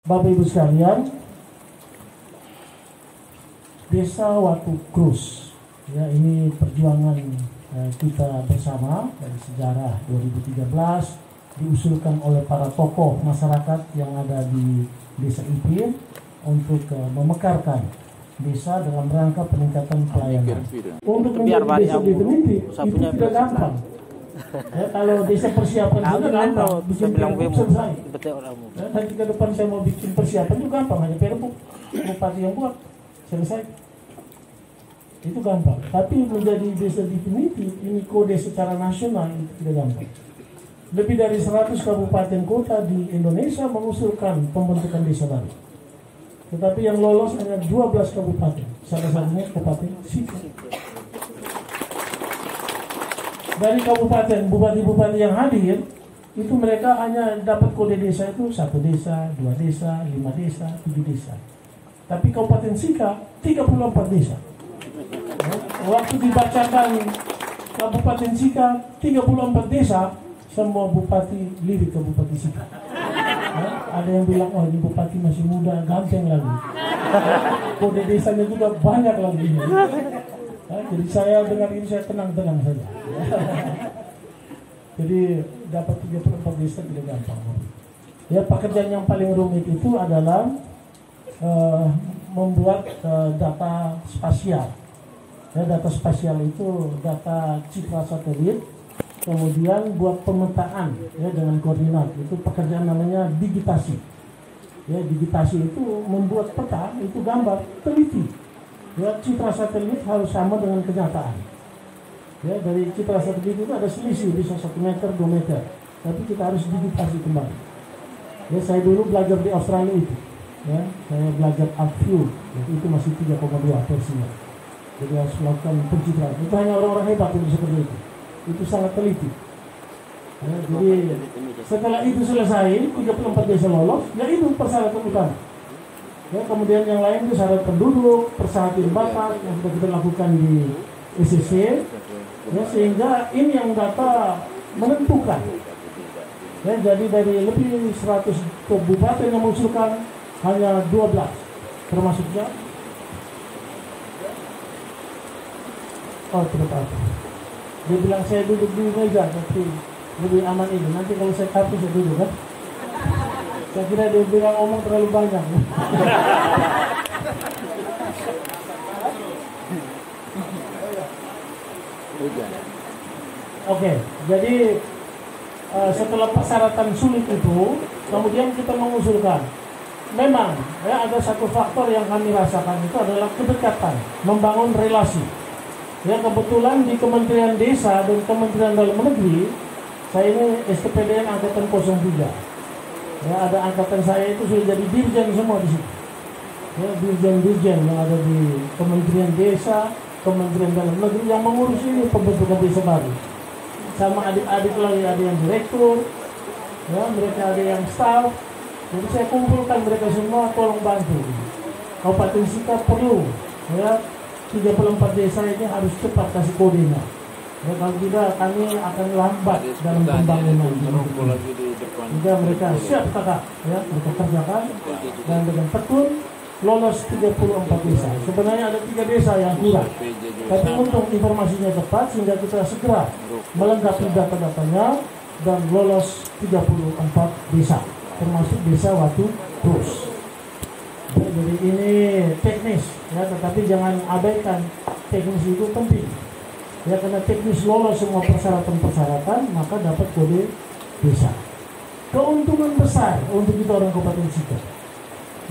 Bapak Ibu sekalian, Desa Watu Krus, ya, ini perjuangan kita bersama dari sejarah 2013, diusulkan oleh para tokoh masyarakat yang ada di Desa Ipir untuk memekarkan desa dalam rangka peningkatan pelayanan. Untuk menjadi desa definitif itu tidak gampang. Ya, kalau desa persiapan itu gampang, bikin pergub selesai. Ya, nanti ke depan saya mau bikin persiapan itu gampang, hanya pergub, bupati yang buat, selesai. Itu gampang. Tapi menjadi desa definitif, ini kode secara nasional itu tidak gampang. Lebih dari 100 kabupaten kota di Indonesia mengusulkan pembentukan desa baru. Tetapi yang lolos hanya 12 kabupaten, salah satunya Kabupaten Sika. Dari kabupaten, bupati-bupati yang hadir, itu mereka hanya dapat kode desa itu 1 desa, 2 desa, 5 desa, 7 desa. Tapi Kabupaten Sika, 34 desa. Waktu dibacakan Kabupaten Sika, 34 desa, semua bupati lirik ke Bupati Sika. Ada yang bilang, oh ini bupati masih muda, ganteng lagi. Kode desanya juga banyak lagi. Jadi saya dengar ini saya tenang-tenang saja. Jadi dapat 34 desa tidak gampang. Ya, pekerjaan yang paling rumit itu adalah membuat data spasial. Ya, data spasial itu data citra satelit, kemudian buat pemetaan ya dengan koordinat. Itu pekerjaan namanya digitasi. Ya, digitasi itu membuat peta, itu gambar teliti. Ya, citra satelit harus sama dengan kenyataan. Ya, dari citra satelit itu ada selisih, bisa 1 meter, 2 meter. Tapi kita harus digitasi kembali. Ya, saya dulu belajar di Australia itu. Ya, saya belajar ArcView, itu masih 3,2 versinya. Jadi harus melakukan pencitraan. Itu hanya orang-orang hebat yang bisa seperti itu. Itu sangat teliti. Ya, jadi setelah itu selesai, 34 desa lolos, ya itu persyaratan utama. Ya, kemudian yang lain itu syarat penduduk, persyaratan batas yang sudah kita lakukan di ECC, ya, sehingga ini yang data menentukan. Ya, jadi dari lebih 100 kabupaten yang mengusulkan hanya 12, termasuknya. Oh, tidak apa. Dia bilang saya duduk di meja, tapi lebih aman ini. Nanti kalau saya kartu saya duduk kan. Saya kira dia bilang omong terlalu banyak. Oke, jadi setelah persyaratan sulit itu, kemudian kita mengusulkan. Memang ya, ada satu faktor yang kami rasakan itu adalah kedekatan, membangun relasi. Ya, kebetulan di Kementerian Desa dan Kementerian Dalam Negeri, saya ini STPDN Angkatan 03. Ya, ada angkatan saya itu sudah jadi dirjen semua di situ. Ya, dirjen-dirjen yang ada di Kementerian Desa, Kementerian Dalam Negeri yang mengurus ini pembentukan desa baru. Sama adik-adik lagi ada yang direktur, ya, mereka ada yang staff. Jadi saya kumpulkan mereka semua, tolong bantu. Kabupaten Sika perlu, ya, 34 desa ini harus cepat kasih kodenya. Ya, kalau tidak kami akan lambat dalam pembangunan. Juga mereka siap kakak, ya, mereka kerjakan dan dengan tekun lolos 34 desa. Sebenarnya ada 3 desa yang kurang, tapi untung informasinya tepat sehingga kita segera melengkapi data-datanya dan lolos 34 desa, termasuk Desa Watu Krus. Ya, jadi ini teknis, ya, tetapi jangan abaikan teknis itu penting. Ya, karena teknis lolos semua persyaratan-persyaratan, maka dapat kode desa. Keuntungan besar untuk kita orang Kabupaten Sika.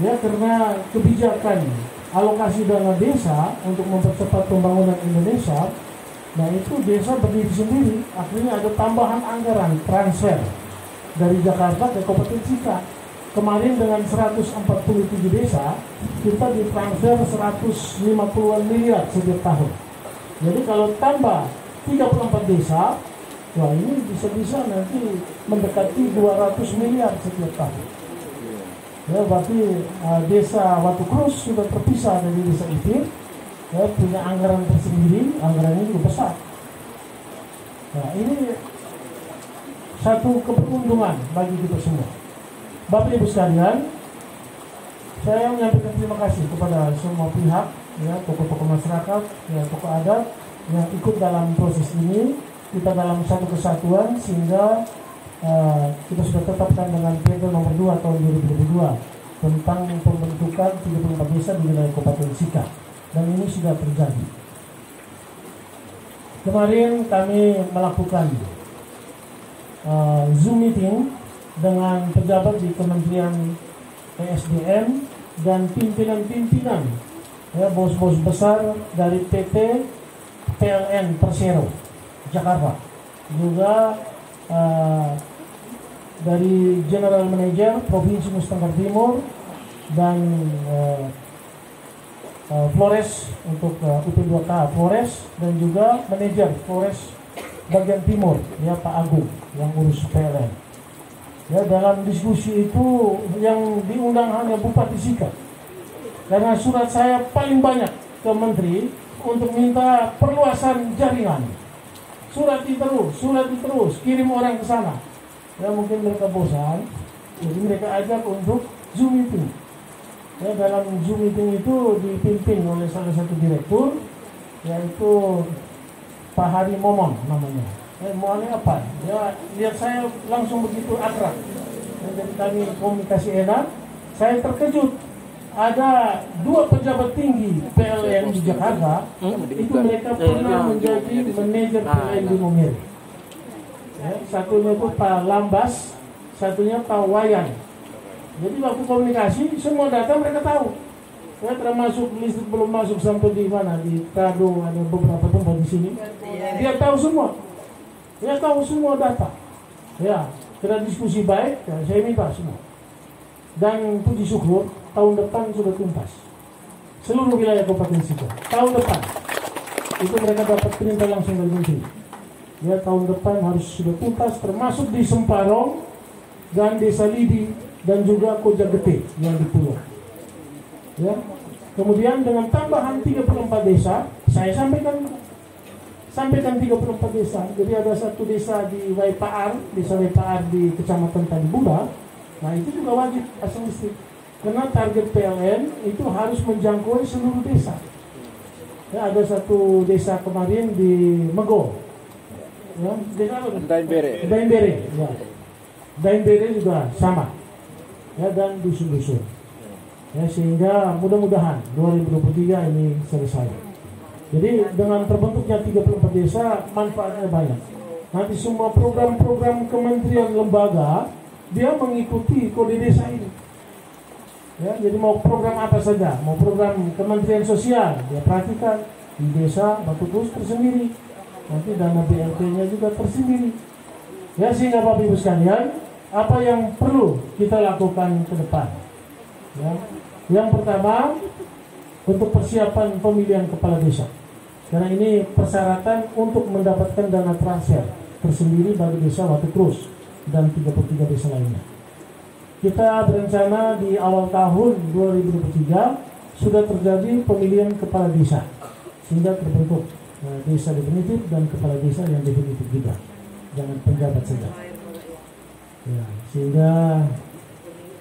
Ya, karena kebijakan alokasi dana desa untuk mempercepat pembangunan Indonesia, nah itu desa berdiri sendiri. Akhirnya ada tambahan anggaran transfer dari Jakarta ke Kabupaten Sika. Kemarin dengan 147 desa, kita ditransfer 150-an miliar setiap tahun. Jadi kalau tambah 34 desa, wah ini bisa-bisa nanti mendekati 200 miliar setiap tahun. Ya, berarti Desa Watu Krus sudah terpisah dari Desa Ipir, ya, punya anggaran tersendiri, anggarannya juga besar. Nah, ini satu keberuntungan bagi kita semua. Bapak Ibu sekalian, saya menyampaikan terima kasih kepada semua pihak, ya, tokoh-tokoh masyarakat, ya, tokoh adat yang ikut dalam proses ini. Kita dalam satu kesatuan sehingga kita sudah tetapkan dengan Perda nomor 2 tahun 2022 tentang pembentukan 34 desa di wilayah Kabupaten Sika, dan ini sudah terjadi. Kemarin kami melakukan Zoom meeting dengan pejabat di Kementerian ESDM dan pimpinan-pimpinan, ya, bos-bos besar dari PT PLN Persero Jakarta, juga dari General Manager Provinsi Nusa Tenggara Timur dan Flores untuk UP2K Flores, dan juga manajer Flores bagian timur, ya, Pak Agung yang urus PLN. Ya, dalam diskusi itu yang diundang hanya Bupati Sika, karena surat saya paling banyak ke Menteri untuk minta perluasan jaringan. Surat terus, kirim orang ke sana. Ya, mungkin mereka bosan, jadi mereka ajak untuk Zoom meeting. Ya, dalam Zoom meeting itu dipimpin oleh salah satu direktur, yaitu Pak Hari Momon namanya. Mau aneh apa? Ya, lihat saya langsung begitu akrab. Ya, jadi kami komunikasi enak. Saya terkejut. Ada 2 pejabat tinggi PLN di Jakarta, itu mereka pernah menjadi manajer PLN di Momere. Ya, satunya itu Pak Lambas, satunya Pak Wayan. Jadi waktu komunikasi semua data mereka tahu. Ya, termasuk listrik belum masuk sampai di mana, di Kado, ada beberapa tempat di sini. Dia tahu semua. Dia tahu semua data. Ya, kita diskusi baik, ya, saya minta semua. Dan puji syukur tahun depan sudah tuntas seluruh wilayah Kabupaten Sika. Tahun depan itu mereka dapat perintah langsung dari Menteri. Ya, tahun depan harus sudah tuntas, termasuk di Semparong dan Desa Lidi dan juga Koja Gede yang di Pulau. Ya, kemudian dengan tambahan 34 desa, saya sampaikan 34 desa. Jadi ada satu desa di Waipaar, desa Waipaar di Kecamatan Tanibunda. Nah, itu juga wajib pasang listrik. Karena target PLN itu harus menjangkau seluruh desa. Ya, ada satu desa kemarin di Mego. Ya, desa apa? Dainbere. Ya. Dainbere juga sama. Ya, dan dusun-dusun. Ya, sehingga mudah-mudahan 2023 ini selesai. Jadi dengan terbentuknya 34 desa, manfaatnya banyak. Nanti semua program-program kementerian lembaga dia mengikuti kode desa ini. Ya, jadi mau program apa saja, mau program Kementerian Sosial, dia perhatikan di desa Batu Kus tersendiri. Nanti dana BLT-nya juga tersendiri. Ya, sehingga Bapak Ibu sekalian, apa yang perlu kita lakukan ke depan? Ya, yang pertama, untuk persiapan pemilihan kepala desa. Karena ini persyaratan untuk mendapatkan dana transfer tersendiri bagi desa Batu Kus dan 33 desa lainnya. Kita berencana di awal tahun 2023 sudah terjadi pemilihan kepala desa, sehingga terbentuk desa definitif dan kepala desa yang definitif juga, jangan penjabat saja. Ya, sehingga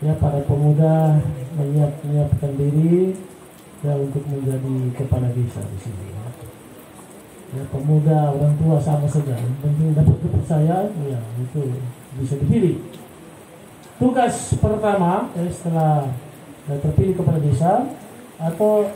ya para pemuda menyiapkan diri ya untuk menjadi kepala desa di sini. Ya, pemuda, orang tua sama saja, yang penting dapat kepercayaan, ya itu bisa dipilih. Tugas pertama setelah terpilih kepala desa atau